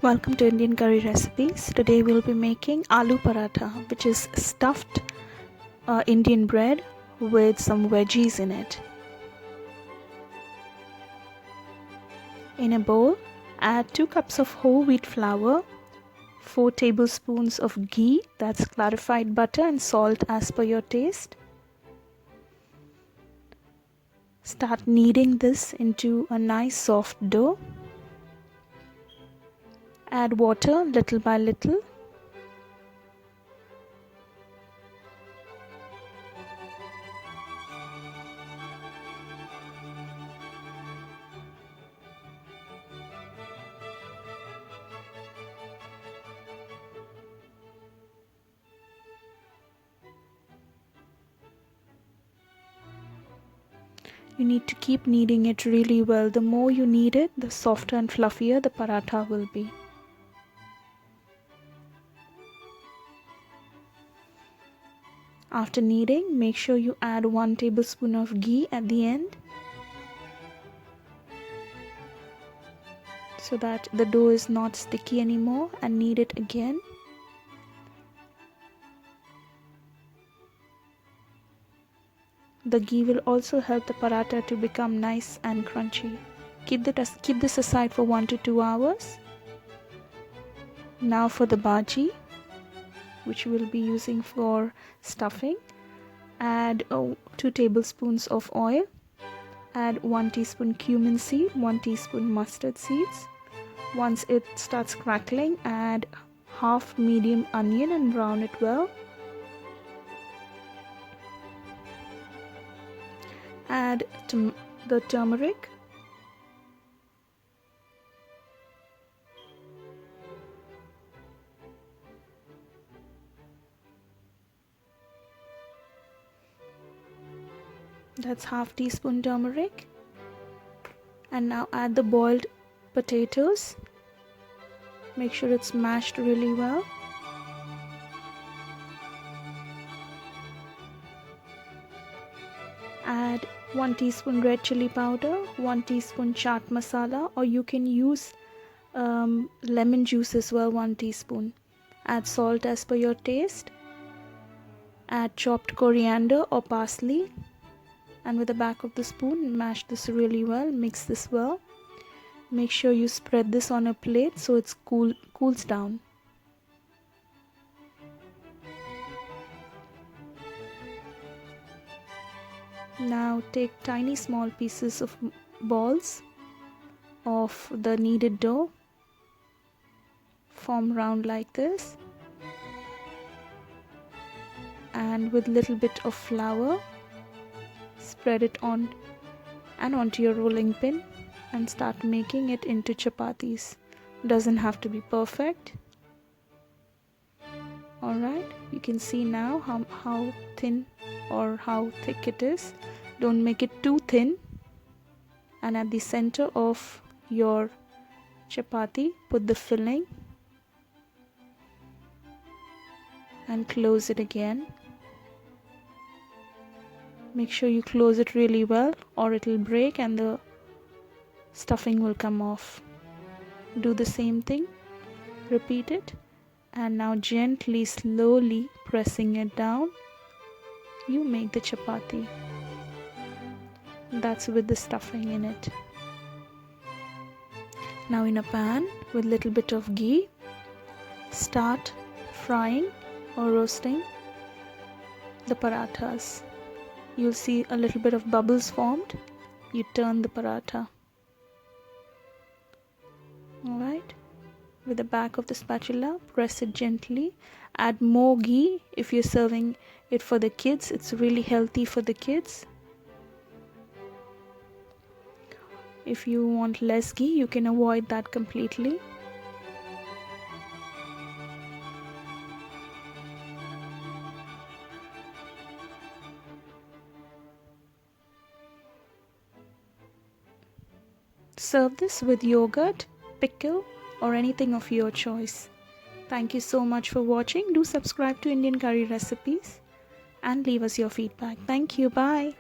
Welcome to Indian Curry Recipes. Today we'll be making Aloo Paratha, which is stuffed Indian bread with some veggies in it. In a bowl, add 2 cups of whole wheat flour, 4 tablespoons of ghee, that's clarified butter, and salt as per your taste. Start kneading this into a nice soft dough. Add water little by little. You need to keep kneading it really well. The more you knead it, the softer and fluffier the paratha will be. After kneading, make sure you add 1 tablespoon of ghee at the end so that the dough is not sticky anymore, and knead it again. The ghee will also help the paratha to become nice and crunchy. Keep this aside for 1 to 2 hours. Now for the bhaji, which we'll be using for stuffing. Add 2 tablespoons of oil. Add 1 teaspoon cumin seed, 1 teaspoon mustard seeds. Once it starts crackling, add half medium onion and brown it well. Add the turmeric. That's half teaspoon turmeric. And now add the boiled potatoes. Make sure it's mashed really well. Add 1 teaspoon red chili powder, 1 teaspoon chaat masala, or you can use lemon juice as well, 1 teaspoon. Add salt as per your taste. Add chopped coriander or parsley, and with the back of the spoon mash this really well. Mix this well. Make sure you spread this on a plate so it cools down. Now take tiny small pieces of balls of the kneaded dough. Form round like this, and with little bit of flour spread it on and onto your rolling pin and start making it into chapatis. Doesn't have to be perfect. Alright, you can see now how thin or how thick it is. Don't make it too thin. And at the center of your chapati, put the filling and close it again. Make sure you close it really well or it will break and the stuffing will come off. Do the same thing, repeat it, and now gently, slowly pressing it down, you make the chapati. That's with the stuffing in it. Now in a pan with little bit of ghee, start frying or roasting the parathas. You'll see a little bit of bubbles formed. You turn the paratha. Alright, with the back of the spatula, press it gently. Add more ghee if you're serving it for the kids. It's really healthy for the kids. If you want less ghee, you can avoid that completely. Serve this with yogurt, pickle, or anything of your choice. Thank you so much for watching. Do subscribe to Indian Curry Recipes and leave us your feedback. Thank you. Bye.